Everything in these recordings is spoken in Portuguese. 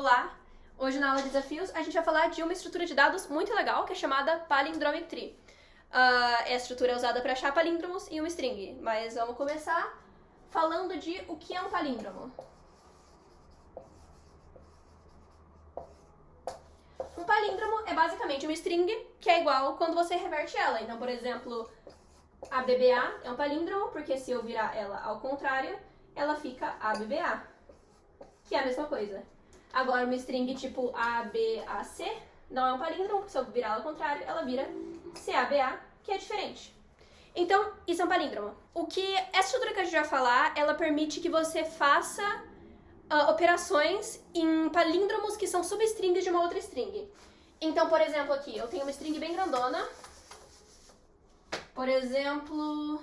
Olá! Hoje na aula de desafios a gente vai falar de uma estrutura de dados muito legal que é chamada Palindromic Tree. Essa estrutura é usada para achar palíndromos em uma string, mas vamos começar falando de o que é um palíndromo. Um palíndromo é basicamente uma string que é igual quando você reverte ela. Então, por exemplo, a BBA é um palíndromo porque se eu virar ela ao contrário, ela fica ABBA, que é a mesma coisa. Agora, uma string tipo ABAC não é um palíndromo, porque se eu virar ela ao contrário, ela vira CABA, que é diferente. Então, isso é um palíndromo. Essa estrutura que a gente vai falar, ela permite que você faça operações em palíndromos que são substrings de uma outra string. Então, por exemplo, aqui, eu tenho uma string bem grandona. Por exemplo,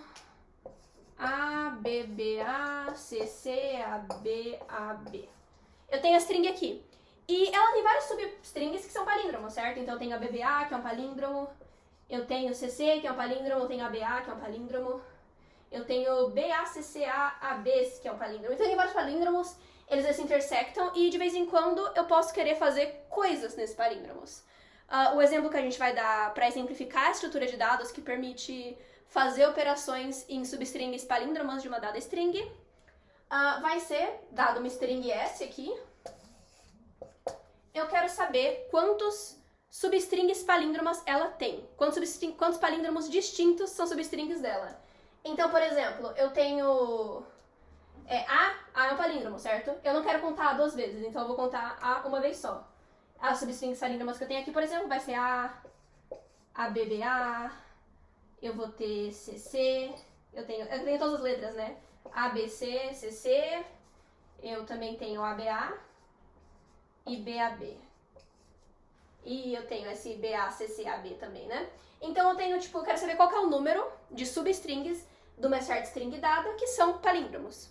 ABBA, CCABAB. Eu tenho a string aqui. E ela tem várias substrings que são palíndromos, certo? Então eu tenho a BBA, que é um palíndromo. Eu tenho CC, que é um palíndromo. Eu tenho ABA, que é um palíndromo. Eu tenho BACCAAB, que é um palíndromo. Então eu tenho vários palíndromos, eles se intersectam e de vez em quando eu posso querer fazer coisas nesses palíndromos. O exemplo que a gente vai dar para exemplificar a estrutura de dados que permite fazer operações em substrings palíndromos de uma dada string vai ser, dado uma string S aqui, eu quero saber quantos substrings palíndromos ela tem. Quantos palíndromos distintos são substrings dela. Então, por exemplo, eu tenho A é um palíndromo, certo? Eu não quero contar A duas vezes, então eu vou contar A uma vez só. As substrings palíndromos que eu tenho aqui, por exemplo, vai ser ABBA, eu vou ter CC, eu tenho todas as letras, né? ABC, CC, eu também tenho ABA e BAB. E eu tenho esse BACCAB também, né? Então eu tenho, eu quero saber qual que é o número de substrings de uma certa string dada que são palíndromos.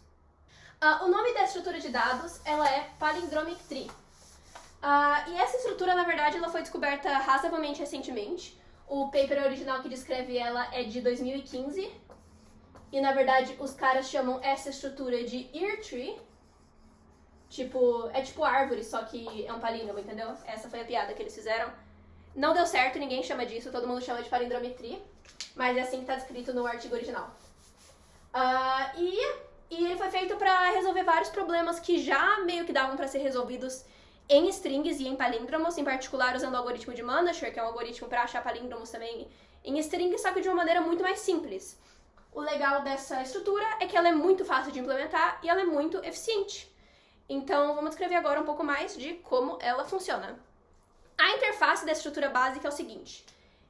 O nome da estrutura de dados, ela é Palindromic Tree. E essa estrutura, na verdade, ela foi descoberta razoavelmente recentemente. O paper original que descreve ela é de 2015. E, na verdade, os caras chamam essa estrutura de ear tree. É tipo árvore, só que é um palíndromo, entendeu? Essa foi a piada que eles fizeram. Não deu certo, ninguém chama disso, todo mundo chama de Palindromic Tree. Mas é assim que está descrito no artigo original. E ele foi feito para resolver vários problemas que já meio que davam para ser resolvidos em strings e em palíndromos, em particular usando o algoritmo de Manasher, que é um algoritmo para achar palíndromos também em strings, só que de uma maneira muito mais simples. O legal dessa estrutura é que ela é muito fácil de implementar e ela é muito eficiente. Então, vamos descrever agora um pouco mais de como ela funciona. A interface dessa estrutura básica é o seguinte.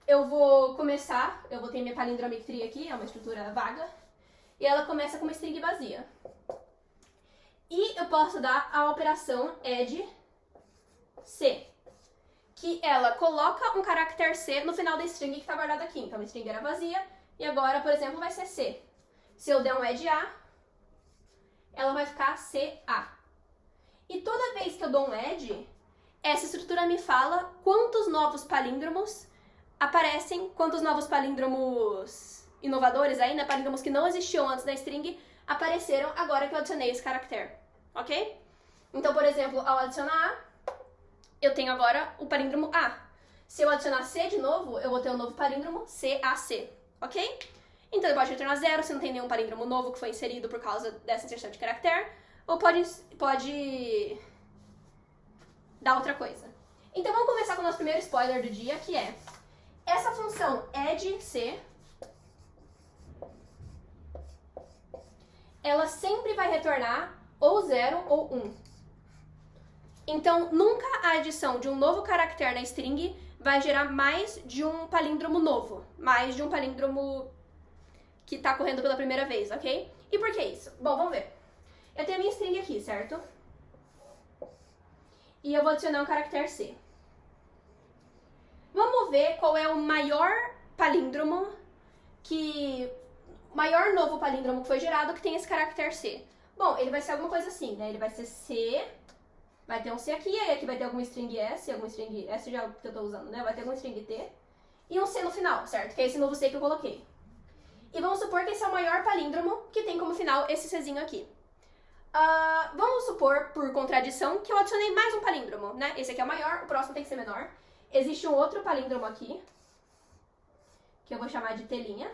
Eu vou ter minha Palindromic Tree aqui, é uma estrutura vaga, e ela começa com uma string vazia. E eu posso dar a operação add C, que ela coloca um caractere C no final da string que está guardado aqui. Então, a string era vazia, e agora, por exemplo, vai ser C. Se eu der um add A, ela vai ficar CA. E toda vez que eu dou um add, essa estrutura me fala quantos novos palíndromos aparecem, quantos novos palíndromos inovadores aí, né, palíndromos que não existiam antes da string, apareceram agora que eu adicionei esse caractere, ok? Então, por exemplo, ao adicionar A, eu tenho agora o palíndromo A. Se eu adicionar C de novo, eu vou ter um novo palíndromo CAC, ok? Então, ele pode retornar 0 se não tem nenhum palíndromo novo que foi inserido por causa dessa inserção de caractere, ou pode dar outra coisa. Então, vamos começar com o nosso primeiro spoiler do dia, que é essa função addC, ela sempre vai retornar ou 0 ou 1. Então, nunca a adição de um novo caractere na string vai gerar mais de um palíndromo novo, mais de um palíndromo que está correndo pela primeira vez, ok? E por que isso? Bom, vamos ver. Eu tenho a minha string aqui, certo? E eu vou adicionar um caractere C. Vamos ver qual é o maior palíndromo maior novo palíndromo que foi gerado que tem esse caractere C. Bom, ele vai ser alguma coisa assim, né? Ele vai ser C, vai ter um C aqui, aí aqui vai ter alguma string S, já é o que eu tô usando, né? Vai ter alguma string T, e um C no final, certo? Que é esse novo C que eu coloquei. E vamos supor que esse é o maior palíndromo que tem como final esse Czinho aqui. Vamos supor, por contradição, que eu adicionei mais um palíndromo, né? Esse aqui é o maior, o próximo tem que ser menor. Existe um outro palíndromo aqui, que eu vou chamar de telinha,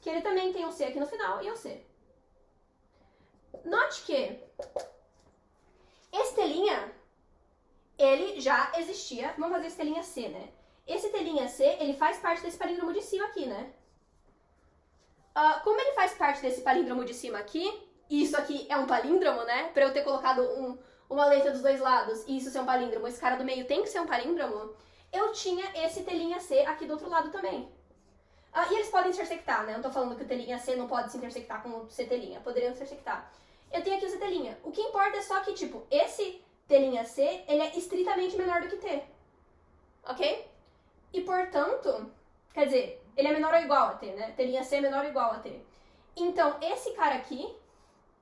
que ele também tem um C aqui no final e um C. Note que esse telinha, ele já existia. Vamos fazer esse telinha C, né? Esse telinha C, ele faz parte desse palíndromo de cima aqui, né? Como ele faz parte desse palíndromo de cima aqui, e isso aqui é um palíndromo, né? Pra eu ter colocado uma letra dos dois lados e isso ser um palíndromo, esse cara do meio tem que ser um palíndromo, eu tinha esse telinha C aqui do outro lado também. E eles podem intersectar, né? Eu não tô falando que o telinha C não pode se intersectar com o C telinha, poderiam intersectar. Eu tenho aqui o C telinha. O que importa é só que, tipo, esse telinha C, ele é estritamente menor do que T. Ok? E, portanto, quer dizer, ele é menor ou igual a T, né? Telinha C é menor ou igual a T. Então, esse cara aqui,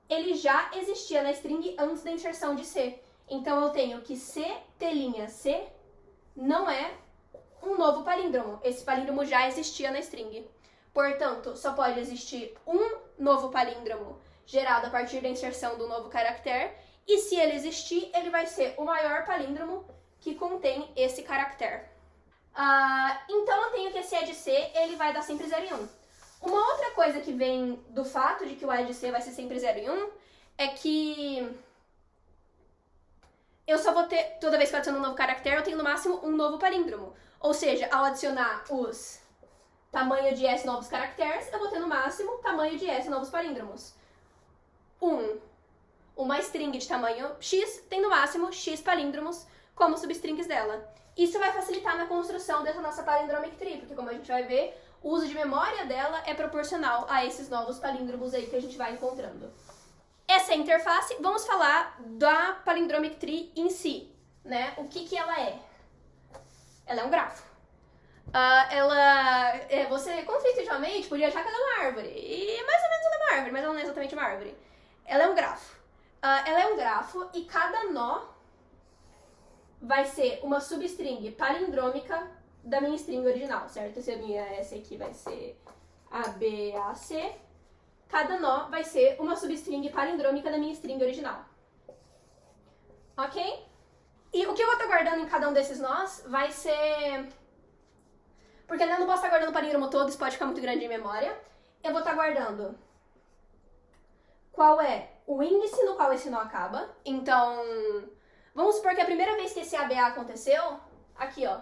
ele já existia na string antes da inserção de C. Então, eu tenho que C telinha C não é um novo palíndromo. Esse palíndromo já existia na string. Portanto, só pode existir um novo palíndromo gerado a partir da inserção do novo caractere. E se ele existir, ele vai ser o maior palíndromo que contém esse caractere. Então, eu tenho que esse E de C, ele vai dar sempre 0 e 1. Uma outra coisa que vem do fato de que o E de C vai ser sempre 0 e 1 é que eu só vou ter, toda vez que eu adiciono um novo caractere, eu tenho no máximo um novo palíndromo. Ou seja, ao adicionar os tamanho de S novos caracteres, eu vou ter no máximo tamanho de S novos palíndromos. Uma string de tamanho X tem no máximo X palíndromos como substrings dela. Isso vai facilitar na construção dessa nossa palindromic tree, porque como a gente vai ver, o uso de memória dela é proporcional a esses novos palíndromos aí que a gente vai encontrando. Essa é a interface. Vamos falar da palindromic tree em si, né? O que ela é? Ela é um grafo. Você confidencialmente podia achar que ela é uma árvore. E mais ou menos ela é uma árvore, mas ela não é exatamente uma árvore. Ela é um grafo. Ela é um grafo e cada nó vai ser uma substring palindrômica da minha string original, certo? Se a minha S aqui vai ser ABAC, cada nó vai ser uma substring palindrômica da minha string original. Ok? E o que eu vou estar guardando em cada um desses nós vai ser... Porque eu não posso estar guardando o palíndromo todo, isso pode ficar muito grande em memória. Eu vou estar guardando qual é o índice no qual esse nó acaba. Então, vamos supor que a primeira vez que esse ABA aconteceu, aqui ó,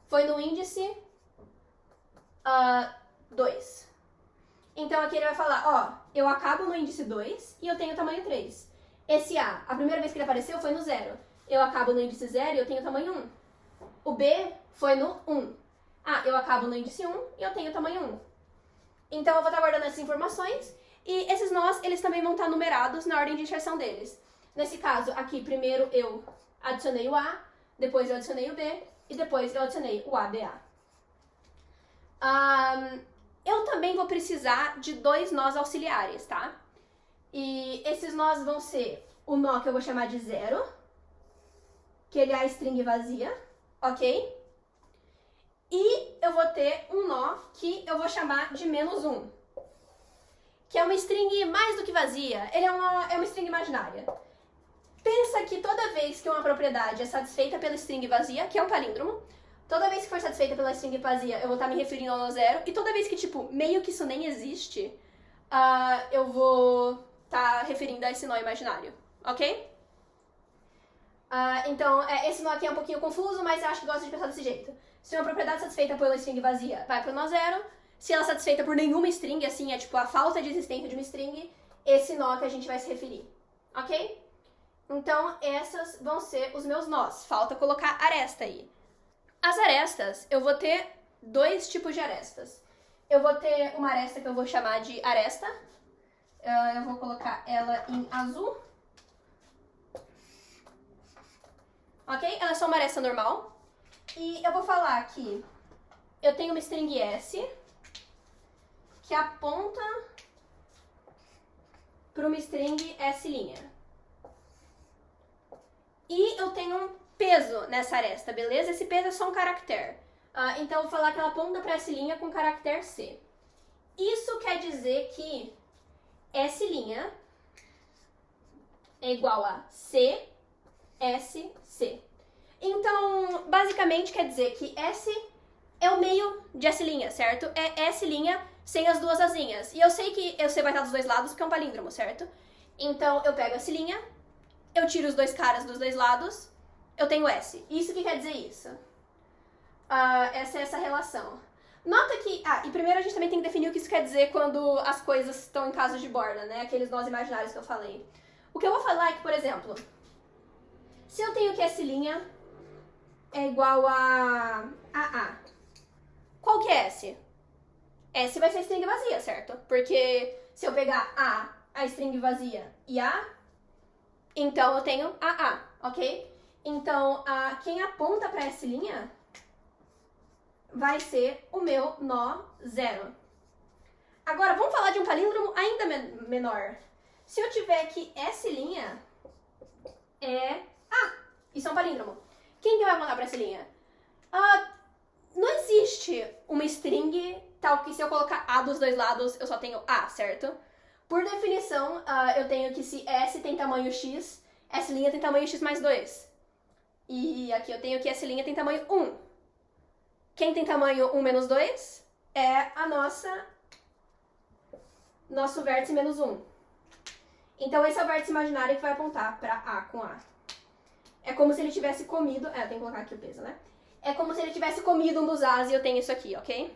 foi no índice 2. Então aqui ele vai falar, ó, eu acabo no índice 2 e eu tenho tamanho 3. Esse A primeira vez que ele apareceu foi no 0. Eu acabo no índice 0 e eu tenho tamanho 1. O B foi no 1. Eu acabo no índice 1 e eu tenho tamanho 1. Então eu vou estar guardando essas informações e esses nós, eles também vão estar numerados na ordem de inserção deles. Nesse caso, aqui primeiro eu adicionei o A, depois eu adicionei o B e depois eu adicionei o ABA. Eu também vou precisar de 2 nós auxiliares, tá? E esses nós vão ser o nó que eu vou chamar de 0, que ele é a string vazia, ok? E eu vou ter um nó que eu vou chamar de -1, que é uma string mais do que vazia, ele é uma string imaginária. Pensa que toda vez que uma propriedade é satisfeita pela string vazia, que é um palíndromo, toda vez que for satisfeita pela string vazia, eu vou estar me referindo ao nó 0, e toda vez que, tipo, meio que isso nem existe, eu vou estar referindo a esse nó imaginário, ok? Então, esse nó aqui é um pouquinho confuso, mas eu acho que gosto de pensar desse jeito. Se uma propriedade satisfeita pela string vazia, vai pro nó 0. Se ela é satisfeita por nenhuma string, assim, é tipo a falta de existência de uma string, esse nó que a gente vai se referir, ok? Então, essas vão ser os meus nós. Falta colocar aresta aí. As arestas, eu vou ter 2 tipos de arestas. Eu vou ter uma aresta que eu vou chamar de aresta. Eu vou colocar ela em azul. Ok? Ela é só uma aresta normal. E eu vou falar que eu tenho uma string S que aponta para uma string S'. E eu tenho um peso nessa aresta, beleza? Esse peso é só um caractere. Então eu vou falar que ela aponta para S' com o caractere C. Isso quer dizer que S' é igual a C, S, C. Então, basicamente quer dizer que S é o meio de S', certo? É S' sem as duas asinhas. E eu sei que C vai estar dos dois lados porque é um palíndromo, certo? Então, eu pego S', eu tiro os dois caras dos dois lados, eu tenho S. Isso que quer dizer isso. Essa é essa relação. Nota que... e primeiro a gente também tem que definir o que isso quer dizer quando as coisas estão em casos de borda, né? Aqueles nós imaginários que eu falei. O que eu vou falar é que, por exemplo, se eu tenho que S' é igual a A. Qual que é S? S vai ser a string vazia, certo? Porque se eu pegar a string vazia e A, então eu tenho AA, ok? Então, quem aponta para S' vai ser o meu nó 0. Agora, vamos falar de um palíndromo ainda menor. Se eu tiver que S' é A, isso é um palíndromo. Quem que vai apontar para S'? Não existe uma string tal que se eu colocar A dos dois lados, eu só tenho A, certo? Por definição, eu tenho que se S tem tamanho X, S' tem tamanho X mais 2. E aqui eu tenho que S' tem tamanho 1. Quem tem tamanho 1 menos 2 é nosso vértice menos 1. Então esse é o vértice imaginário que vai apontar para A com A. É como se ele tivesse comido... eu tenho que colocar aqui o peso, né? É como se ele tivesse comido um dos A's e eu tenho isso aqui, ok?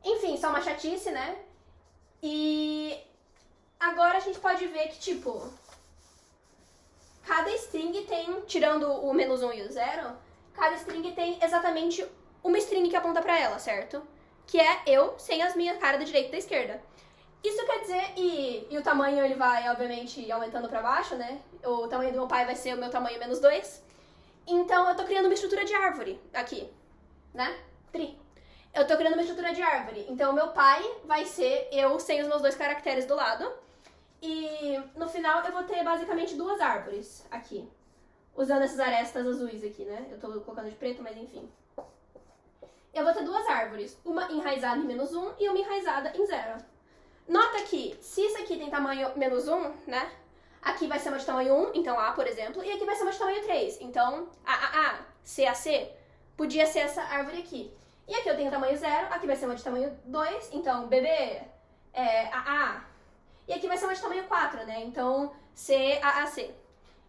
Enfim, só uma chatice, né? E agora a gente pode ver que, tipo, cada string tem, tirando o menos 1 e o 0, cada string tem exatamente uma string que aponta pra ela, certo? Que é eu sem as minhas caras da direita e da esquerda. Isso quer dizer, e o tamanho ele vai, obviamente, aumentando pra baixo, né? O tamanho do meu pai vai ser o meu tamanho menos 2. Então eu tô criando uma estrutura de árvore aqui, né? Eu tô criando uma estrutura de árvore. Então meu pai vai ser eu sem os meus dois caracteres do lado. E no final eu vou ter basicamente duas árvores aqui. Usando essas arestas azuis aqui, né? Eu tô colocando de preto, mas enfim. Eu vou ter duas árvores. Uma enraizada em menos 1 e uma enraizada em 0. Nota que, se isso aqui tem tamanho menos 1, né? Aqui vai ser uma de tamanho 1, então A, por exemplo. E aqui vai ser uma de tamanho 3. Então, C, podia ser essa árvore aqui. E aqui eu tenho tamanho 0, aqui vai ser uma de tamanho 2, então BB, AA. E aqui vai ser uma de tamanho 4, né? Então, CAAC.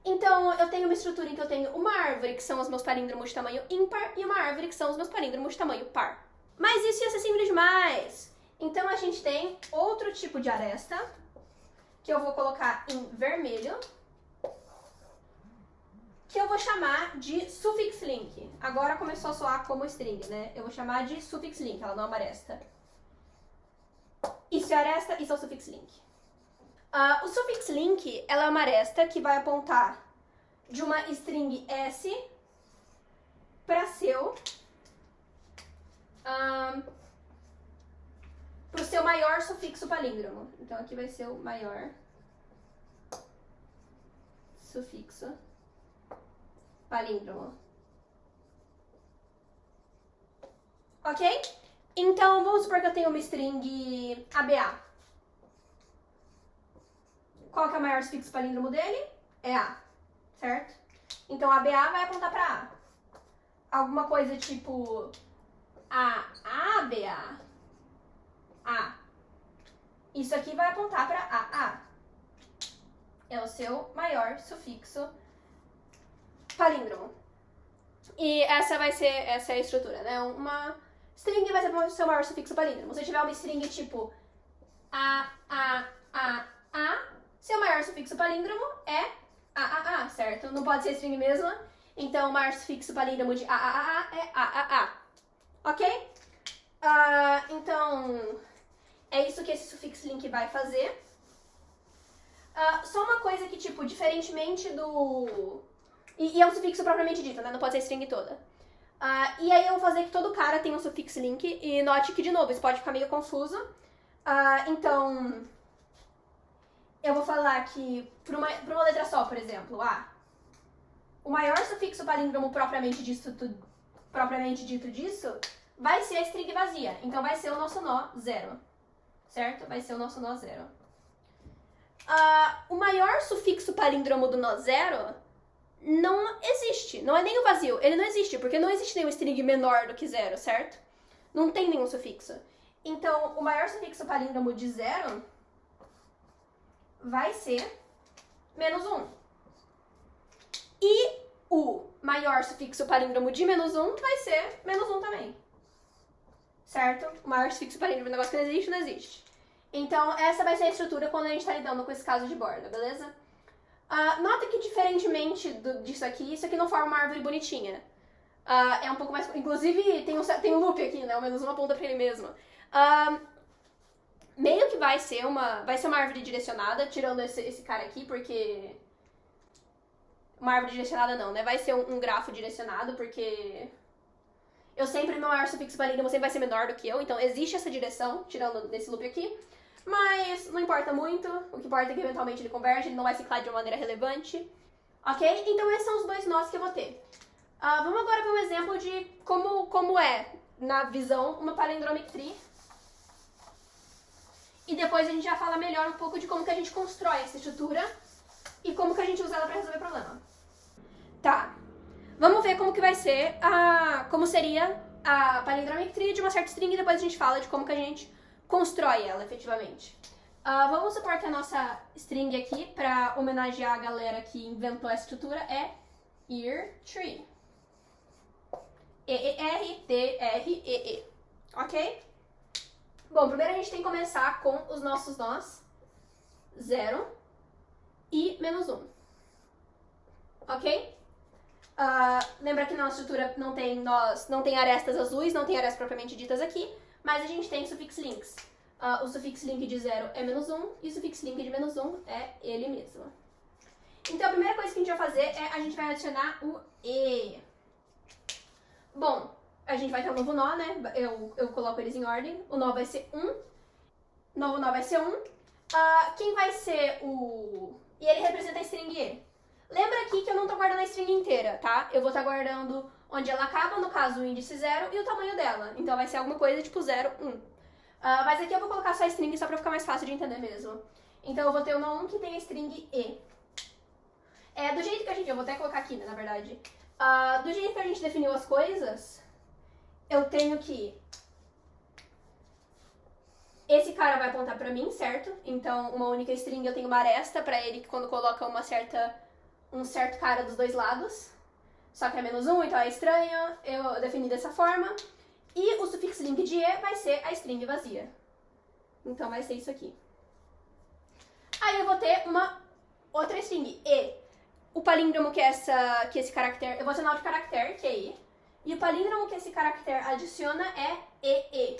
Então, eu tenho uma estrutura em que eu tenho uma árvore, que são os meus palíndromos de tamanho ímpar, e uma árvore, que são os meus palíndromos de tamanho par. Mas isso ia ser simples demais! Então, a gente tem outro tipo de aresta, que eu vou colocar em vermelho, que eu vou chamar de suffix link. Agora começou a soar como string, né? Eu vou chamar de suffix link, ela não é uma aresta. Isso é aresta, isso é o suffix link. O suffix link, ela é uma aresta que vai apontar de uma string S para pro seu maior sufixo palíndromo. Então aqui vai ser o maior sufixo palíndromo. Ok? Então, vamos supor que eu tenho uma string ABA. Qual que é o maior sufixo palíndromo dele? É A, certo? Então, ABA vai apontar para A. Alguma coisa tipo ABA. A. Isso aqui vai apontar para AA. É o seu maior sufixo palíndromo. E essa é a estrutura, né? Uma string vai ser o seu maior sufixo palíndromo. Se tiver uma string tipo A, seu maior sufixo palíndromo é AAA, certo? Não pode ser string mesmo. Então, o maior sufixo palíndromo de AAA é AAA. Ok? Então, é isso que esse suffix link vai fazer. Só uma coisa que, tipo, diferentemente do... E é um sufixo propriamente dito, né? Não pode ser string toda. E aí eu vou fazer que todo cara tem um suffix link. E note que, de novo, isso pode ficar meio confuso. Então, eu vou falar que, para uma letra só, por exemplo, o maior sufixo palíndromo propriamente dito disso vai ser a string vazia. Então, vai ser o nosso nó 0. Certo? Vai ser o nosso nó 0. O maior sufixo palíndromo do nó zero não existe. Não é nem o vazio. Ele não existe, porque não existe nenhum string menor do que zero, certo? Não tem nenhum sufixo. Então, o maior sufixo palíndromo de zero vai ser -1. E o maior sufixo palíndromo de -1 vai ser -1 também. Certo? O maior sufixo palíndromo do negócio que não existe, não existe. Então, essa vai ser a estrutura quando a gente está lidando com esse caso de borda, beleza? Nota que, diferentemente disso aqui, isso aqui não forma uma árvore bonitinha. É um pouco mais... Inclusive, tem um loop aqui, né? O -1 aponta pra ele mesmo. Meio que vai ser uma árvore direcionada, tirando esse cara aqui, porque... Uma árvore direcionada não, né? Vai ser um grafo direcionado, porque... meu maior sufixo palíndromo sempre vai ser menor do que eu, então existe essa direção, tirando desse loop aqui. Mas não importa muito, o que importa é que eventualmente ele converge, ele não vai ciclar de uma maneira relevante. Ok? Então esses são os dois nós que eu vou ter. Vamos agora ver um exemplo de como é, na visão, uma palindromic tree. E depois a gente já fala melhor um pouco de como que a gente constrói essa estrutura e como que a gente usa ela para resolver o problema. Tá, vamos ver como que vai ser, como seria a palindromic tree de uma certa string e depois a gente fala de como que a gente constrói ela efetivamente. Vamos supor que a nossa string aqui, para homenagear a galera que inventou essa estrutura, é year tree. E-E-R-T-R-E-E. Ok? Bom, primeiro a gente tem que começar com os nossos nós 0 e -1. Ok? Lembra que nossa estrutura não tem arestas azuis, não tem arestas propriamente ditas aqui, mas a gente tem suffix links. O sufixo link de 0 é -1 e o sufixo link de -1 é ele mesmo. Então a primeira coisa que a gente vai fazer é a gente vai adicionar o E. Bom, a gente vai ter um novo nó, né? Eu coloco eles em ordem. O nó vai ser 1. Novo nó vai ser 1. Quem vai ser o... E ele representa a string E. Lembra aqui que eu não tô guardando a string inteira, tá? Eu vou estar guardando onde ela acaba, no caso o índice 0, e o tamanho dela. Então vai ser alguma coisa tipo 0, 1. Mas aqui eu vou colocar só a string só pra ficar mais fácil de entender mesmo. Então eu vou ter o nó 1 que tem a string E. Do jeito que a gente... Eu vou até colocar aqui, né, na verdade. Do jeito que a gente definiu as coisas, eu tenho que... Esse cara vai apontar pra mim, certo? Então, uma única string, eu tenho uma aresta pra ele, que quando coloca um certo cara dos dois lados. Só que é -1, então é estranho. Eu defini dessa forma. E o sufixo link de E vai ser a string vazia. Então vai ser isso aqui. Aí eu vou ter uma outra string, E. O palíndromo que esse caractere... Eu vou adicionar outro caractere, que é E. E o palíndromo que esse caractere adiciona é EE.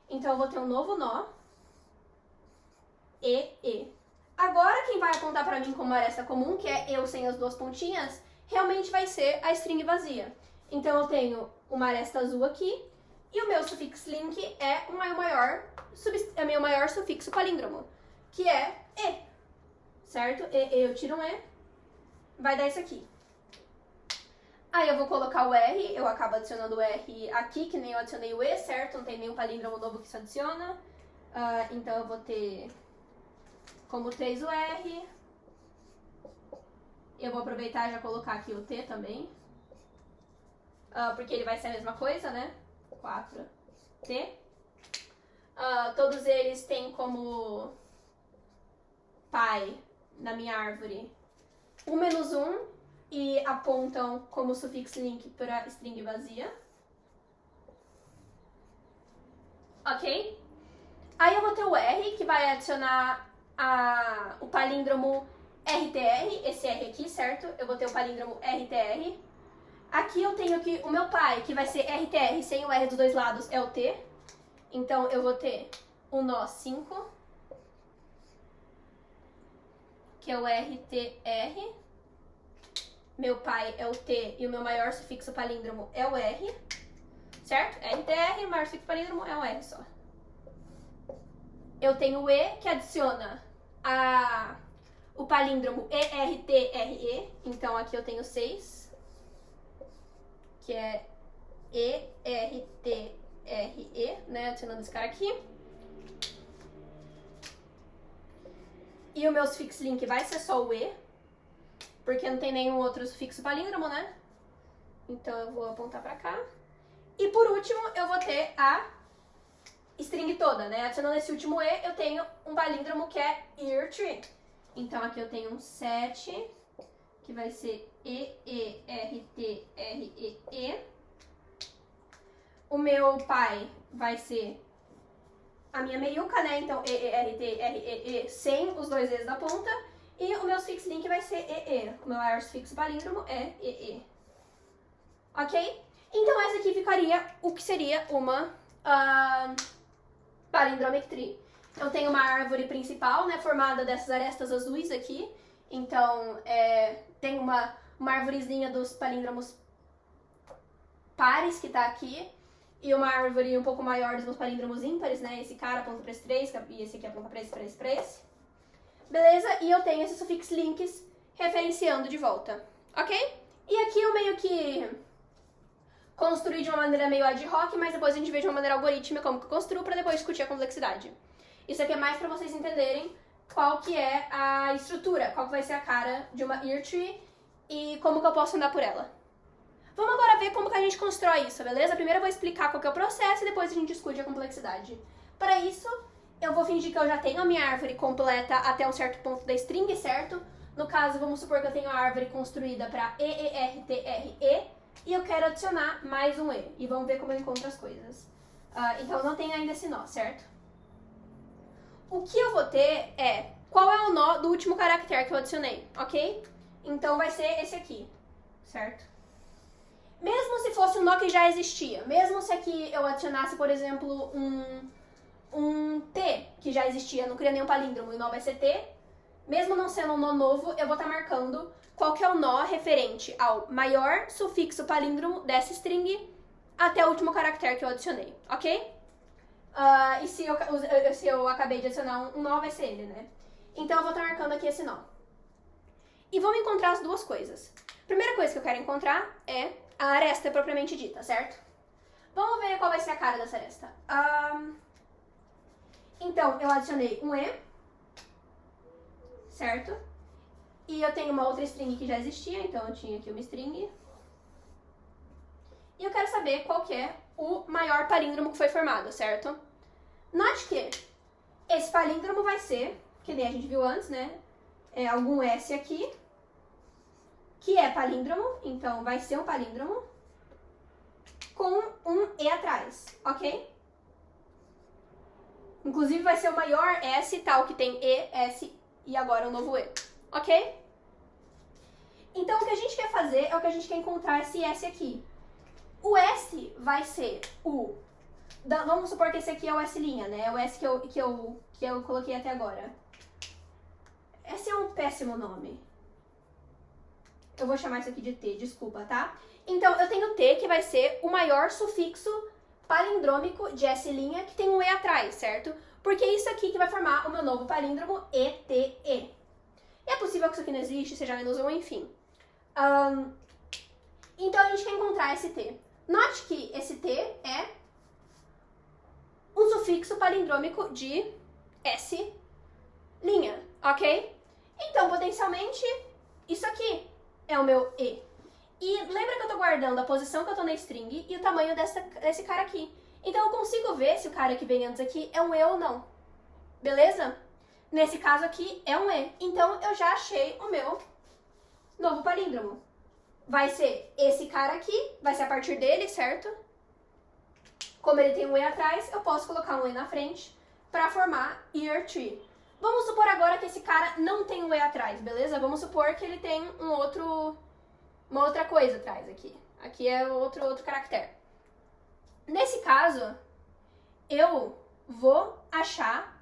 Então eu vou ter um novo nó. EE. Agora quem vai apontar pra mim como aresta comum, que é eu sem as duas pontinhas, realmente vai ser a string vazia. Então eu tenho uma aresta azul aqui. E o meu sufixo link é o meu maior sufixo palíndromo, que é E. Certo? Eu tiro um E. Vai dar isso aqui. Aí eu vou colocar o R, eu acabo adicionando o R aqui, que nem eu adicionei o E, certo? Não tem nenhum palíndromo novo que se adiciona. Então eu vou ter como 3 o R. Eu vou aproveitar e já colocar aqui o T também. Porque ele vai ser a mesma coisa, né? 4T. Todos eles têm como pai, na minha árvore, o -1 e apontam como sufixo link para string vazia. Ok? Aí eu vou ter o R, que vai adicionar o palíndromo RTR, esse R aqui, certo? Eu vou ter o palíndromo RTR. Aqui eu tenho aqui o meu pai, que vai ser RTR, sem o R dos dois lados é o T. Então eu vou ter o nó 5, que é o RTR. Meu pai é o T e o meu maior sufixo palíndromo é o R. Certo? RTR, o maior sufixo palíndromo é o R só. Eu tenho o E, que adiciona o palíndromo ERTRE. Então aqui eu tenho 6, que é ERTRE, né? Adicionando esse cara aqui. E o meu sufixo link vai ser só o E, porque não tem nenhum outro sufixo palíndromo, né? Então eu vou apontar pra cá. E por último, eu vou ter a string toda, né? Adicionando esse último E, eu tenho um palíndromo que é year tree. Então aqui eu tenho um 7, que vai ser E-E-R-T-R-E-E. O meu pai vai ser a minha meiuca, né? Então E-E-R-T-R-E-E sem os dois E's da ponta. E o meu sufixo link vai ser E-E. O meu maior sufixo palíndromo é E-E. Ok? Então essa aqui ficaria o que seria uma palindromic tree. Eu tenho uma árvore principal, né, formada dessas arestas azuis aqui. Então, tem uma arvorezinha dos palíndromos pares que tá aqui. E uma árvore um pouco maior dos meus palíndromos ímpares, né? Esse cara aponta pra esse 3, e esse aqui aponta pra esse, pra esse, pra esse. Beleza? E eu tenho esses sufixos links referenciando de volta. Ok? E aqui eu meio que construir de uma maneira meio ad hoc, mas depois a gente vê de uma maneira algorítmica como que eu construo para depois discutir a complexidade. Isso aqui é mais para vocês entenderem qual que é a estrutura, qual que vai ser a cara de uma year tree e como que eu posso andar por ela. Vamos agora ver como que a gente constrói isso, beleza? Primeiro eu vou explicar qual que é o processo e depois a gente discute a complexidade. Para isso, eu vou fingir que eu já tenho a minha árvore completa até um certo ponto da string, certo? No caso, vamos supor que eu tenho a árvore construída para E-E-R-T-R-E, e eu quero adicionar mais um E. E vamos ver como eu encontro as coisas. Então eu não tenho ainda esse nó, certo? O que eu vou ter é qual é o nó do último caractere que eu adicionei, ok? Então vai ser esse aqui, certo? Mesmo se fosse um nó que já existia, mesmo se aqui eu adicionasse, por exemplo, um T que já existia, não cria nenhum palíndromo, e o nó vai ser T, mesmo não sendo um nó novo, eu vou estar marcando qual que é o nó referente ao maior sufixo palíndromo dessa string até o último caractere que eu adicionei, ok? E se eu acabei de adicionar um nó, vai ser ele, né? Então eu vou estar marcando aqui esse nó. E vamos encontrar as duas coisas. Primeira coisa que eu quero encontrar é a aresta propriamente dita, certo? Vamos ver qual vai ser a cara dessa aresta. Então, eu adicionei um E, certo? E eu tenho uma outra string que já existia, então eu tinha aqui uma string. E eu quero saber qual que é o maior palíndromo que foi formado, certo? Note que esse palíndromo vai ser, que nem a gente viu antes, né? É algum S aqui, que é palíndromo, então vai ser um palíndromo com um E atrás, ok? Inclusive vai ser o maior S tal, que tem E, S e agora um novo E, ok? Então o que a gente quer fazer é o que a gente quer encontrar esse S aqui. O S vai ser o... Vamos supor que esse aqui é o S', né? É o S que eu coloquei até agora. Esse é um péssimo nome. Eu vou chamar isso aqui de T, desculpa, tá? Então, eu tenho T, que vai ser o maior sufixo palindrômico de S' que tem um E atrás, certo? Porque é isso aqui que vai formar o meu novo palíndromo ETE. É possível que isso aqui não existe, seja menos um, enfim. Então, a gente quer encontrar esse T. Note que esse T é um sufixo palindrômico de S', ok? Então, potencialmente, isso aqui é o meu E. E lembra que eu tô guardando a posição que eu tô na string e o tamanho desse cara aqui. Então, eu consigo ver se o cara que vem antes aqui é um E ou não. Beleza? Nesse caso aqui, é um E. Então, eu já achei o meu novo palíndromo. Vai ser esse cara aqui, vai ser a partir dele, certo? Como ele tem um E atrás, eu posso colocar um E na frente para formar year tree. Vamos supor agora que esse cara não tem um E atrás, beleza? Vamos supor que ele tem uma outra coisa atrás aqui. Aqui é outro caractere. Nesse caso, eu vou achar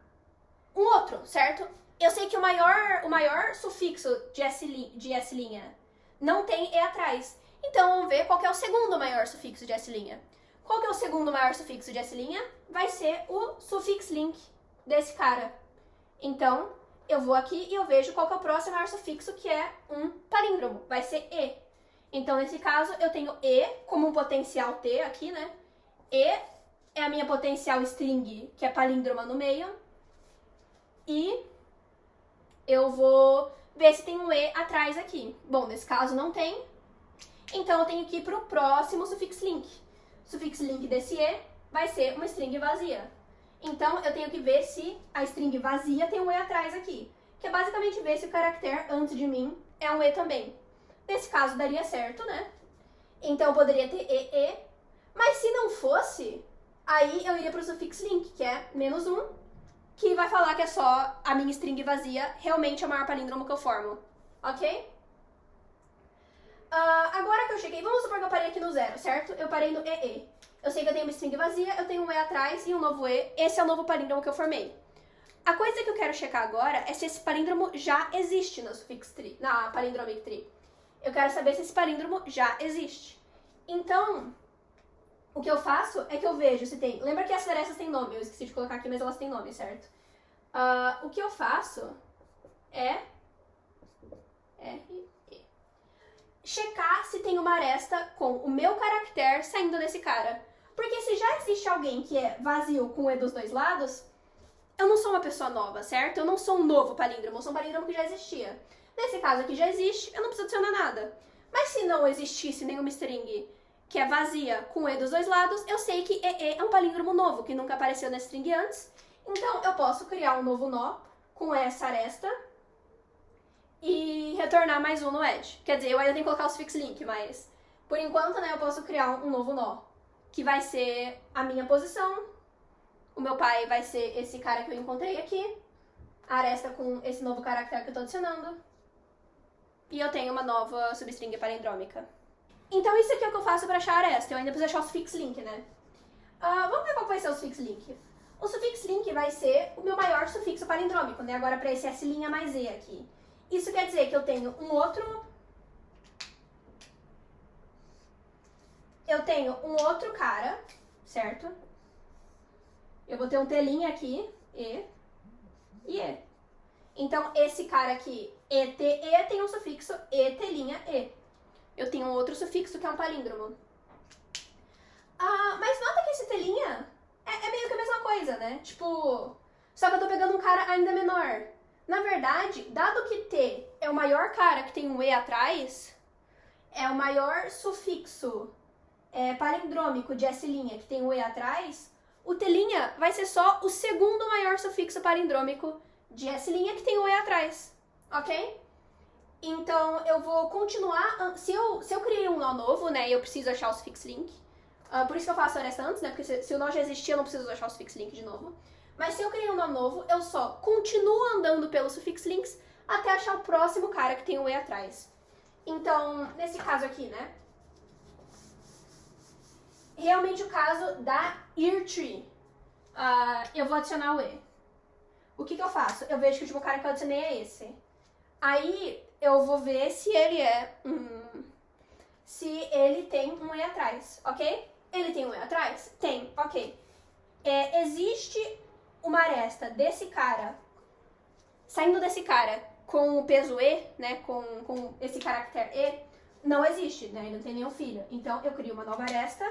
um outro, certo? Eu sei que o maior sufixo de S' não tem E atrás. Então, vamos ver qual que é o segundo maior sufixo de S'. Qual que é o segundo maior sufixo de S'? Vai ser o sufix link desse cara. Então, eu vou aqui e eu vejo qual que é o próximo maior sufixo, que é um palíndromo. Vai ser E. Então, nesse caso, eu tenho E como um potencial T aqui, né? E é a minha potencial string, que é palíndroma no meio. E eu vou ver se tem um E atrás aqui. Bom, nesse caso não tem, então eu tenho que ir para o próximo sufix link. O sufix link desse E vai ser uma string vazia. Então eu tenho que ver se a string vazia tem um E atrás aqui, que é basicamente ver se o caractere antes de mim é um E também. Nesse caso daria certo, né? Então eu poderia ter EE, mas se não fosse, aí eu iria para o sufix link, que é -1, que vai falar que é só a minha string vazia, realmente é o maior palíndromo que eu formo, ok? Agora que eu cheguei, vamos supor que eu parei aqui no 0, certo? Eu parei no EE. Eu sei que eu tenho uma string vazia, eu tenho um E atrás e um novo E, esse é o novo palíndromo que eu formei. A coisa que eu quero checar agora é se esse palíndromo já existe no suffix tree, na palindromic tree. Eu quero saber se esse palíndromo já existe. Então, o que eu faço é que eu vejo se tem... Lembra que essas arestas têm nome, eu esqueci de colocar aqui, mas elas têm nome, certo? O que eu faço é... checar se tem uma aresta com o meu caractere saindo desse cara. Porque se já existe alguém que é vazio com o E dos dois lados, eu não sou uma pessoa nova, certo? Eu não sou um novo palíndromo, eu sou um palíndromo que já existia. Nesse caso aqui já existe, eu não preciso adicionar nada. Mas se não existisse nenhuma string que é vazia com E dos dois lados, eu sei que EE é um palíndromo novo, que nunca apareceu na string antes. Então eu posso criar um novo nó com essa aresta e retornar mais um no edge. Quer dizer, eu ainda tenho que colocar o suffix link, mas por enquanto, né, eu posso criar um novo nó, que vai ser a minha posição. O meu pai vai ser esse cara que eu encontrei aqui, a aresta com esse novo caractere que eu tô adicionando, e eu tenho uma nova substring palindrômica. Então isso aqui é o que eu faço para achar a aresta. Eu ainda preciso achar o suffix link, né? Vamos ver qual vai ser o suffix link. O suffix link vai ser o meu maior sufixo palindrômico, né? Agora para esse S' mais E aqui. Isso quer dizer que eu tenho um outro cara, certo? Eu vou ter um T' aqui, E e E. Então, esse cara aqui, ETE, tem um sufixo ET', Eu tenho um outro sufixo que é um palíndromo. Mas nota que esse T' é meio que a mesma coisa, né? Tipo, só que eu tô pegando um cara ainda menor. Na verdade, dado que T é o maior cara que tem um E atrás, é o maior sufixo palindrômico de S' que tem um E atrás, o T' vai ser só o segundo maior sufixo palindrômico de S' que tem um E atrás, ok? Então, eu vou continuar... Se eu criei um nó novo, né, e eu preciso achar o suffix link, por isso que eu faço a aresta antes, né, porque se o nó já existia, eu não preciso achar o suffix link de novo. Mas se eu criei um nó novo, eu só continuo andando pelo suffix links até achar o próximo cara que tem um E atrás. Então, nesse caso aqui, né, realmente o caso da year tree, eu vou adicionar o E. O que eu faço? Eu vejo que o último cara que eu adicionei é esse. Aí eu vou ver se ele se ele tem um E atrás, ok? Ele tem um E atrás? Tem, ok. Existe uma aresta desse cara, saindo desse cara com o peso E, né, com esse caractere E, não existe, né, ele não tem nenhum filho. Então eu crio uma nova aresta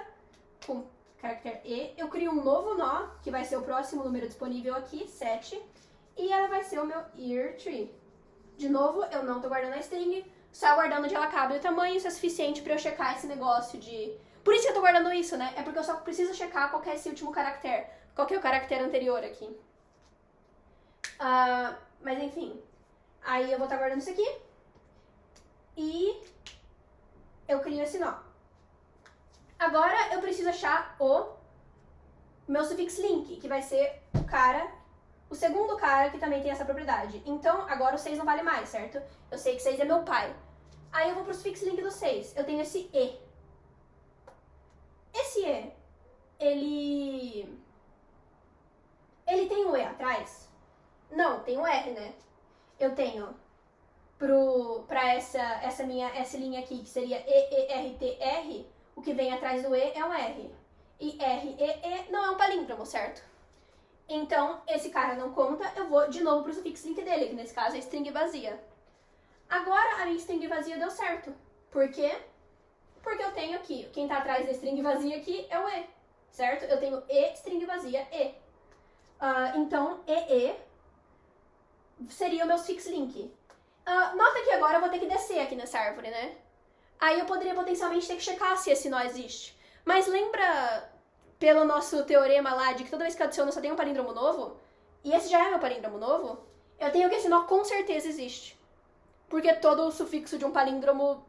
com caractere E, eu crio um novo nó, que vai ser o próximo número disponível aqui, 7, e ela vai ser o meu year tree. De novo, eu não tô guardando a string, só aguardando onde ela cabe o tamanho, isso é suficiente pra eu checar esse negócio de... Por isso que eu tô guardando isso, né? É porque eu só preciso checar qual que é esse último caractere, qual que é o caractere anterior aqui. Mas enfim, aí eu vou estar guardando isso aqui e eu crio esse nó. Agora eu preciso achar o meu suffix link, que vai ser o segundo cara que também tem essa propriedade. Então, agora o 6 não vale mais, certo? Eu sei que 6 é meu pai. Aí eu vou pro suffix link do 6. Eu tenho esse E. Esse E, ele tem um E atrás? Não, tem um R, né? Eu tenho pra essa minha S' aqui, que seria EERTR, o que vem atrás do E é um R. E REE não é um palíndromo, certo? Então, esse cara não conta, eu vou de novo pro suffix link dele, que nesse caso é string vazia. Agora a minha string vazia deu certo. Por quê? Porque eu tenho aqui, quem tá atrás da string vazia aqui é o E, certo? Eu tenho E, string vazia, E. Então, EE seria o meu fix link. Nota que agora eu vou ter que descer aqui nessa árvore, né? Aí eu poderia potencialmente ter que checar se esse nó existe. Mas lembra, pelo nosso teorema lá, de que toda vez que eu adiciono só tem um palíndromo novo? E esse já é meu palíndromo novo? Eu tenho que esse nó com certeza existe. Porque todo o sufixo de um palíndromo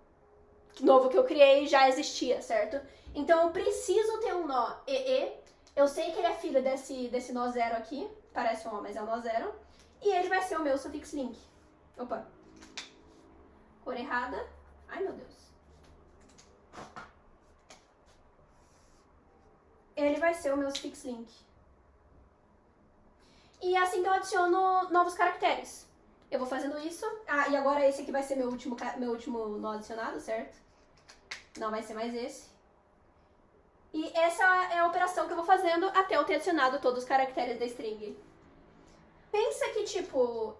novo que eu criei já existia, certo? Então eu preciso ter um nó EE. Eu sei que ele é filho desse nó zero aqui. Parece um nó, mas é um nó zero. E ele vai ser o meu sufix link. Opa. Cor errada. Ai, meu Deus. Ele vai ser o meu sufix link. E assim que eu adiciono novos caracteres. Eu vou fazendo isso. E agora esse aqui vai ser meu último nó adicionado, certo? Não vai ser mais esse. E essa é a operação que eu vou fazendo até eu ter adicionado todos os caracteres da string. Pensa que, tipo,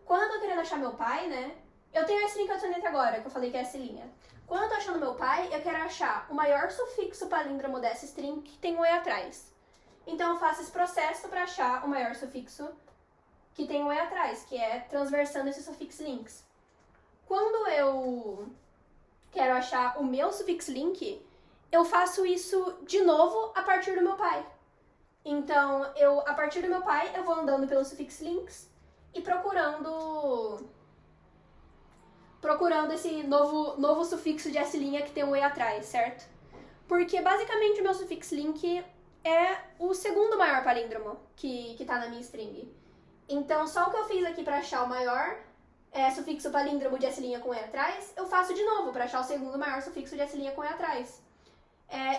quando eu tô querendo achar meu pai, né? Eu tenho a string que eu adicionei até agora, que eu falei que é essa linha. Quando eu tô achando meu pai, eu quero achar o maior sufixo palíndromo dessa string que tem um E atrás. Então eu faço esse processo para achar o maior sufixo que tem um E atrás, que é transversando esses sufix links. Quando eu quero achar o meu sufix link, eu faço isso de novo a partir do meu pai. Então, a partir do meu pai, eu vou andando pelos sufix links e procurando esse novo sufixo de S' que tem um E atrás, certo? Porque basicamente o meu sufix link é o segundo maior palíndromo que tá na minha string. Então, só o que eu fiz aqui para achar o maior sufixo palíndromo de S' com E atrás, eu faço de novo para achar o segundo maior sufixo de S' com E atrás.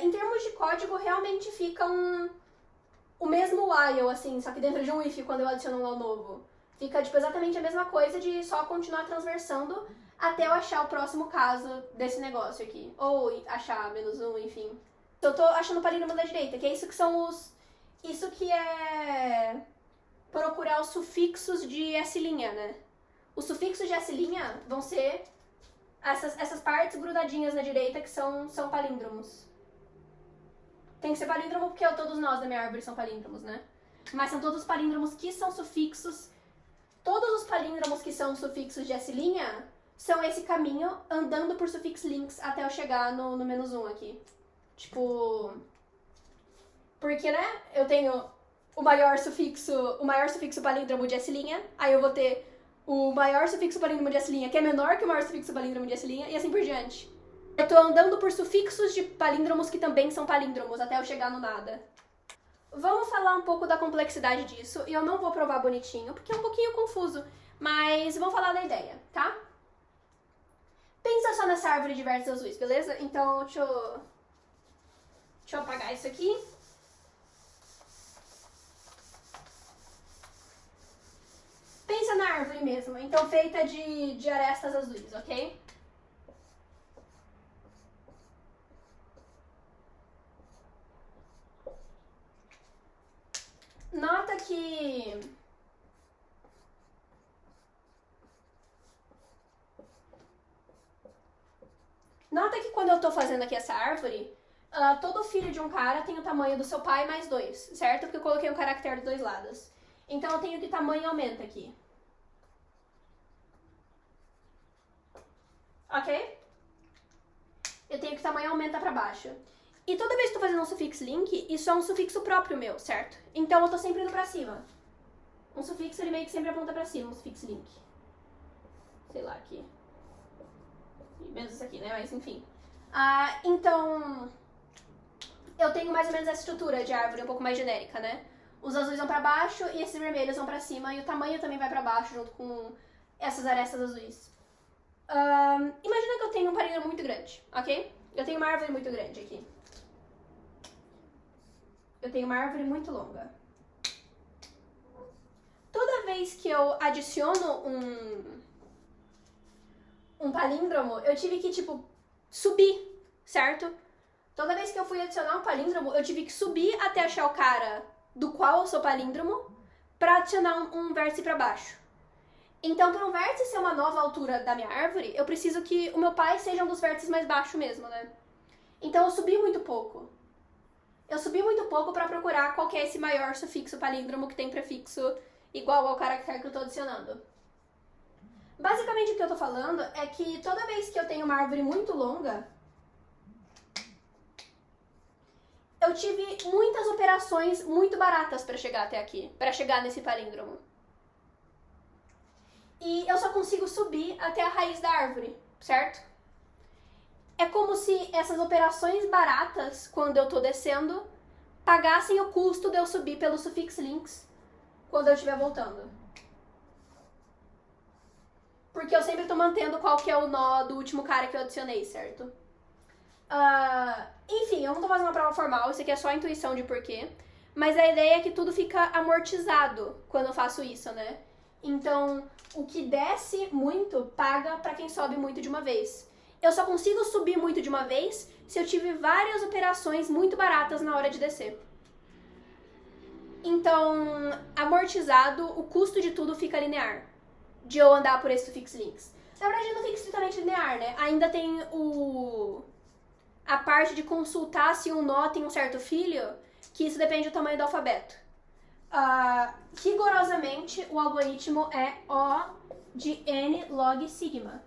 Em termos de código, realmente fica o mesmo while, assim, só que dentro de um if quando eu adiciono um while novo. Fica, tipo, exatamente a mesma coisa de só continuar transversando até eu achar o próximo caso desse negócio aqui. Ou achar -1, enfim. Eu tô achando o palíndromo da direita, que é isso que são isso que é procurar os sufixos de S', né? Os sufixos de S' vão ser essas partes grudadinhas na direita que são palíndromos. Tem que ser palíndromo porque todos nós da minha árvore são palíndromos, né? Mas são todos os palíndromos que são sufixos. Todos os palíndromos que são sufixos de S' são esse caminho andando por sufix links até eu chegar no -1 aqui. Tipo... Porque, né? Eu tenho o maior sufixo palíndromo de S', aí eu vou ter o maior sufixo palíndromo de S', que é menor que o maior sufixo palíndromo de S', e assim por diante. Eu tô andando por sufixos de palíndromos que também são palíndromos, até eu chegar no nada. Vamos falar um pouco da complexidade disso, e eu não vou provar bonitinho, porque é um pouquinho confuso, mas vamos falar da ideia, tá? Pensa só nessa árvore de vértices azuis, beleza? Então, deixa eu apagar isso aqui. Pensa na árvore mesmo, então feita de arestas azuis, ok? Nota que quando eu tô fazendo aqui essa árvore, todo filho de um cara tem o tamanho do seu pai mais 2, certo? Porque eu coloquei um caractere dos dois lados. Então eu tenho que tamanho aumenta aqui. Ok? Eu tenho que tamanho aumenta pra baixo. E toda vez que eu tô fazendo um sufix link, isso é um sufixo próprio meu, certo? Então eu tô sempre indo pra cima. Um sufixo, ele meio que sempre aponta pra cima, um sufix link. Sei lá, aqui. Menos isso aqui, né? Mas enfim. Então, eu tenho mais ou menos essa estrutura de árvore um pouco mais genérica, né? Os azuis vão pra baixo e esses vermelhos vão pra cima. E o tamanho também vai pra baixo junto com essas arestas azuis. Imagina que eu tenho um palíndromo muito grande, ok? Eu tenho uma árvore muito grande aqui. Eu tenho uma árvore muito longa. Toda vez que eu adiciono um palíndromo, eu tive que, tipo, subir, certo? Toda vez que eu fui adicionar um palíndromo, eu tive que subir até achar o cara do qual eu sou palíndromo pra adicionar um vértice pra baixo. Então, para um vértice ser uma nova altura da minha árvore, eu preciso que o meu pai seja um dos vértices mais baixos mesmo, né? Então, eu subi muito pouco. Eu subi muito pouco para procurar qual que é esse maior sufixo palíndromo que tem prefixo igual ao caractere que eu tô adicionando. Basicamente o que eu tô falando é que toda vez que eu tenho uma árvore muito longa, eu tive muitas operações muito baratas para chegar até aqui, para chegar nesse palíndromo. E eu só consigo subir até a raiz da árvore, certo? É como se essas operações baratas, quando eu tô descendo, pagassem o custo de eu subir pelo suffix links quando eu estiver voltando. Porque eu sempre tô mantendo qual que é o nó do último cara que eu adicionei, certo? Enfim, eu não tô fazendo uma prova formal, isso aqui é só a intuição de porquê. Mas a ideia é que tudo fica amortizado quando eu faço isso, né? Então, o que desce muito paga pra quem sobe muito de uma vez. Eu só consigo subir muito de uma vez se eu tiver várias operações muito baratas na hora de descer. Então, amortizado, o custo de tudo fica linear, de eu andar por esse suffix links. Na verdade, não fica estritamente linear, né? Ainda tem a parte de consultar se um nó tem um certo filho, que isso depende do tamanho do alfabeto. Rigorosamente, o algoritmo é O de n log sigma,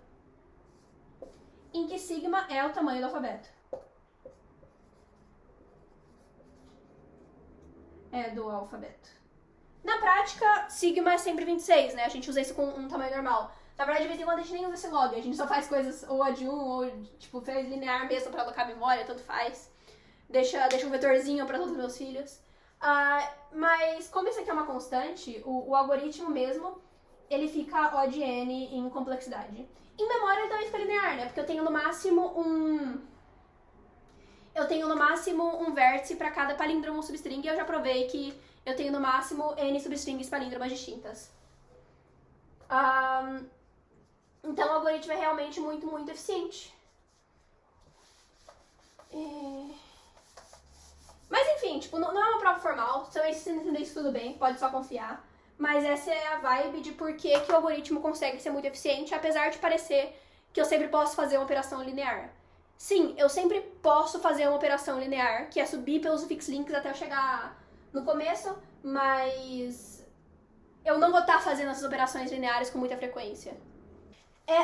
em que sigma é o tamanho do alfabeto. É do alfabeto. Na prática, sigma é sempre 26, né? A gente usa isso com um tamanho normal. Na verdade, de vez em quando a gente nem usa esse log, a gente só faz coisas ou a de 1 ou tipo fez linear mesmo pra alocar memória, tanto faz. Deixa um vetorzinho pra todos os meus filhos. Mas como isso aqui é uma constante, o algoritmo mesmo, ele fica O de n em complexidade. Em memória ele também fica linear, né? Porque eu tenho no máximo um vértice para cada palíndromo substring e eu já provei que eu tenho no máximo n substrings palíndromas distintas. Então o algoritmo é realmente muito, muito eficiente. Mas enfim, tipo, não é uma prova formal, se você entender isso tudo bem, pode só confiar. Mas essa é a vibe de por que o algoritmo consegue ser muito eficiente, apesar de parecer que eu sempre posso fazer uma operação linear. Sim, eu sempre posso fazer uma operação linear, que é subir pelos suffix links até eu chegar no começo, mas eu não vou estar fazendo essas operações lineares com muita frequência.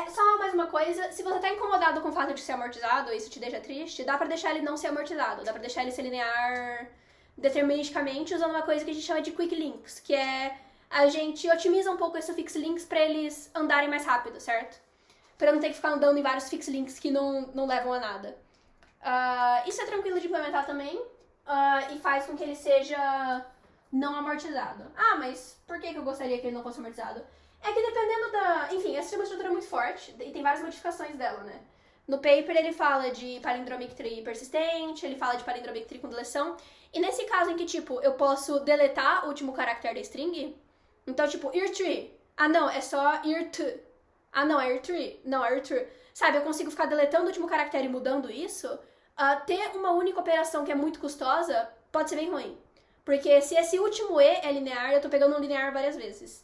Só mais uma coisa, se você tá incomodado com o fato de ser amortizado, isso te deixa triste, dá pra deixar ele não ser amortizado, dá pra deixar ele ser linear deterministicamente usando uma coisa que a gente chama de quick links, que é a gente otimiza um pouco esses suffix links pra eles andarem mais rápido, certo? Pra não ter que ficar andando em vários suffix links que não levam a nada. Isso é tranquilo de implementar também, e faz com que ele seja não amortizado. Mas por que eu gostaria que ele não fosse amortizado? É que dependendo da... Enfim, essa é uma estrutura muito forte e tem várias modificações dela, né? No paper ele fala de palindromic tree persistente, ele fala de palindromic tree com deleção. E nesse caso em que, tipo, eu posso deletar o último caractere da string, então, tipo, ear3. Não, é só ear2. Não, é ear3. Não, é ear3. Sabe, eu consigo ficar deletando o último caractere e mudando isso. Ter uma única operação que é muito custosa pode ser bem ruim. Porque se esse último E é linear, eu tô pegando um linear várias vezes.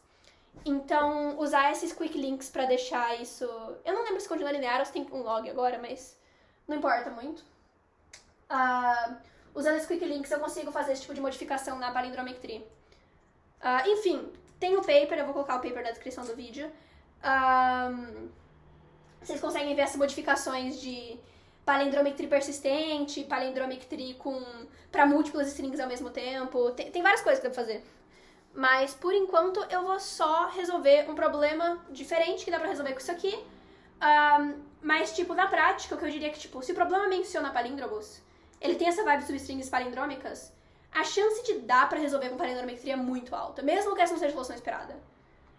Então, usar esses quick links pra deixar isso... Eu não lembro se continua linear ou se tem um log agora, mas não importa muito. Usando esses quick links eu consigo fazer esse tipo de modificação na palindromic tree. Enfim, tem o paper, eu vou colocar o paper na descrição do vídeo. Vocês conseguem ver essas modificações de palindromic tree persistente, palindromic tree pra múltiplas strings ao mesmo tempo. Tem várias coisas que dá pra fazer. Mas, por enquanto, eu vou só resolver um problema diferente que dá pra resolver com isso aqui. Mas, tipo, na prática, o que eu diria é que, tipo, se o problema menciona palíndromos, ele tem essa vibe de substrings palindrômicas, a chance de dar pra resolver com palindromic tree é muito alta, mesmo que essa não seja a solução esperada.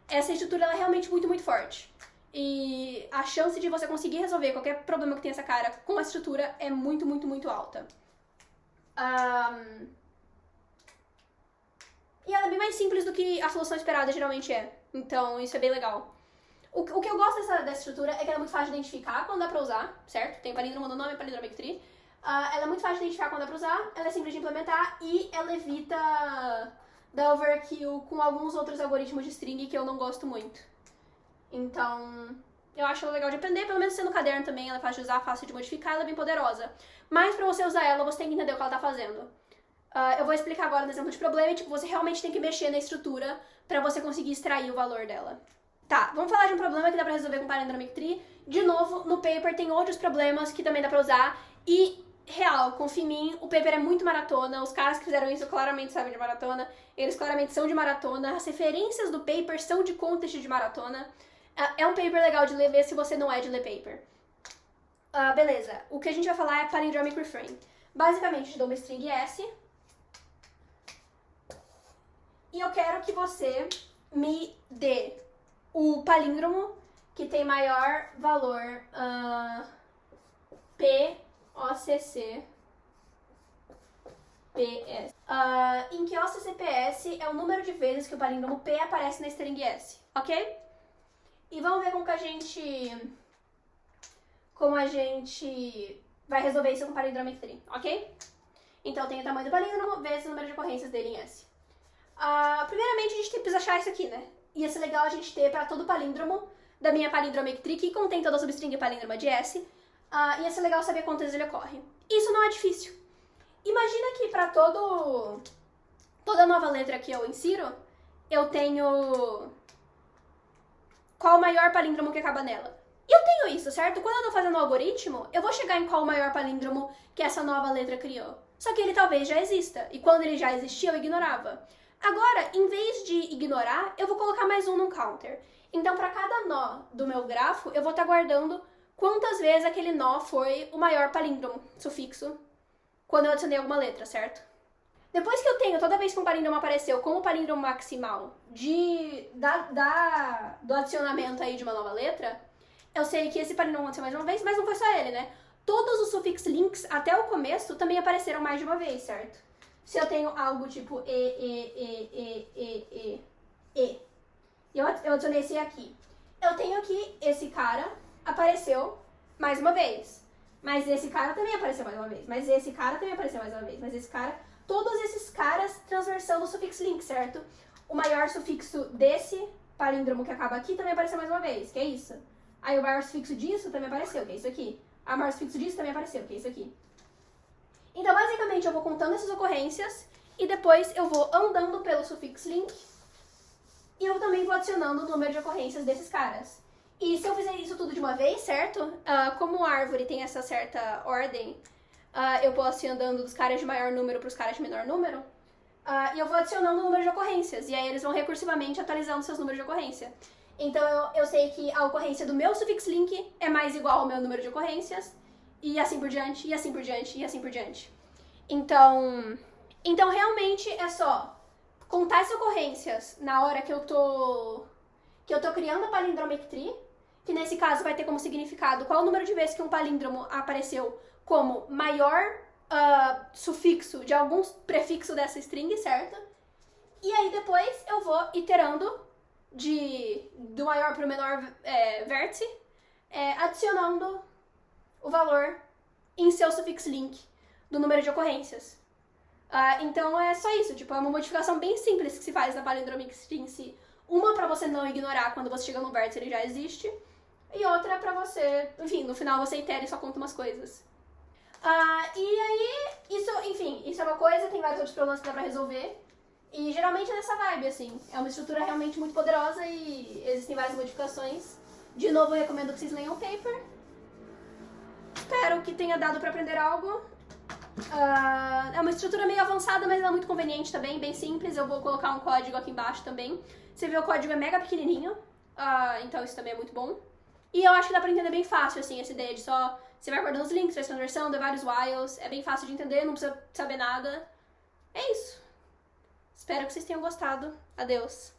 Essa estrutura ela é realmente muito, muito forte. E a chance de você conseguir resolver qualquer problema que tenha essa cara com a estrutura é muito, muito, muito alta. E ela é bem mais simples do que a solução esperada geralmente é. Então, isso é bem legal. O que eu gosto dessa estrutura é que ela é muito fácil de identificar quando dá pra usar, certo? Tem palíndromo no nome e palindromic tree. Ela é muito fácil de identificar quando dá pra usar, ela é simples de implementar e ela evita dar overkill com alguns outros algoritmos de string que eu não gosto muito. Então, eu acho ela legal de aprender, pelo menos sendo caderno também, ela é fácil de usar, fácil de modificar, ela é bem poderosa. Mas pra você usar ela, você tem que entender o que ela tá fazendo. Eu vou explicar agora no exemplo de problema e, tipo, você realmente tem que mexer na estrutura pra você conseguir extrair o valor dela. Tá, vamos falar de um problema que dá pra resolver com Palindromic Tree. De novo, no paper tem outros problemas que também dá pra usar. E, real, confia em mim, o paper é muito maratona. Os caras que fizeram isso claramente sabem de maratona. Eles claramente são de maratona. As referências do paper são de contest de maratona. É um paper legal de ler, se você não é de ler paper. Beleza, o que a gente vai falar é Palindromic Refrain. Basicamente, eu te dou uma string S. E eu quero que você me dê o palíndromo que tem maior valor POCC PS. Em que OCCPS é o número de vezes que o palíndromo P aparece na string S, ok? E vamos ver como a gente vai resolver isso com Palindromic Tree, ok? Então eu tenho o tamanho do palíndromo vezes o número de ocorrências dele em S. Primeiramente a gente precisa achar isso aqui, né? Ia ser legal a gente ter para todo palíndromo da minha Palindromic Tree, que contém toda a substring palíndroma de S, ia ser legal saber quantas ele ocorre. Isso não é difícil. Imagina que para toda nova letra que eu insiro, eu tenho qual o maior palíndromo que acaba nela. E eu tenho isso, certo? Quando eu tô fazendo o algoritmo, eu vou chegar em qual o maior palíndromo que essa nova letra criou. Só que ele talvez já exista, e quando ele já existia, eu ignorava. Agora, em vez de ignorar, eu vou colocar mais um no counter. Então, para cada nó do meu grafo, eu vou estar guardando quantas vezes aquele nó foi o maior palíndromo, sufixo, quando eu adicionei alguma letra, certo? Depois que eu tenho, toda vez que um palíndromo apareceu como palíndromo maximal do adicionamento aí de uma nova letra, eu sei que esse palíndromo aconteceu mais uma vez, mas não foi só ele, né? Todos os suffix links até o começo também apareceram mais de uma vez, certo? Se eu tenho algo tipo e, eu adicionei esse aqui. Eu tenho que esse cara apareceu mais uma vez. Mas esse cara também apareceu mais uma vez. Mas esse cara também apareceu mais uma vez. Mas esse cara... Todos esses caras transversando o sufixo link, certo? O maior sufixo desse palíndromo que acaba aqui também apareceu mais uma vez, que é isso. Aí o maior sufixo disso também apareceu, que é isso aqui. O maior sufixo disso também apareceu, que é isso aqui. Então, basicamente, eu vou contando essas ocorrências e depois eu vou andando pelo sufixo link e eu também vou adicionando o número de ocorrências desses caras. E se eu fizer isso tudo de uma vez, certo? Como a árvore tem essa certa ordem, eu posso ir andando dos caras de maior número para os caras de menor número. E eu vou adicionando o número de ocorrências. E aí eles vão recursivamente atualizando seus números de ocorrência. Então eu sei que a ocorrência do meu sufixo link é mais igual ao meu número de ocorrências. E assim por diante, e assim por diante, e assim por diante. Então realmente é só contar as ocorrências na hora que eu tô criando a Palindromic Tree, que nesse caso vai ter como significado qual o número de vezes que um palíndromo apareceu como maior sufixo de algum prefixo dessa string, certo? E aí depois eu vou iterando do maior para o menor vértice, adicionando o valor em seu sufixo link do número de ocorrências. Então é só isso, tipo, é uma modificação bem simples que se faz na Palindromic Tree em si. Uma para você não ignorar quando você chega no vértice, ele já existe. E outra para você, enfim, no final você itera e só conta umas coisas. E aí, isso é uma coisa, tem vários outros problemas que dá pra resolver. E geralmente é nessa vibe, assim. É uma estrutura realmente muito poderosa e existem várias modificações. De novo, eu recomendo que vocês leiam o paper. Espero que tenha dado pra aprender algo. É uma estrutura meio avançada, mas ela é muito conveniente também, bem simples. Eu vou colocar um código aqui embaixo também. Você vê, o código é mega pequenininho, então isso também é muito bom. E eu acho que dá pra entender bem fácil, assim, essa ideia de só... Você vai guardando os links, faz conversão, dá vários whiles, é bem fácil de entender, não precisa saber nada. É isso. Espero que vocês tenham gostado. Adeus.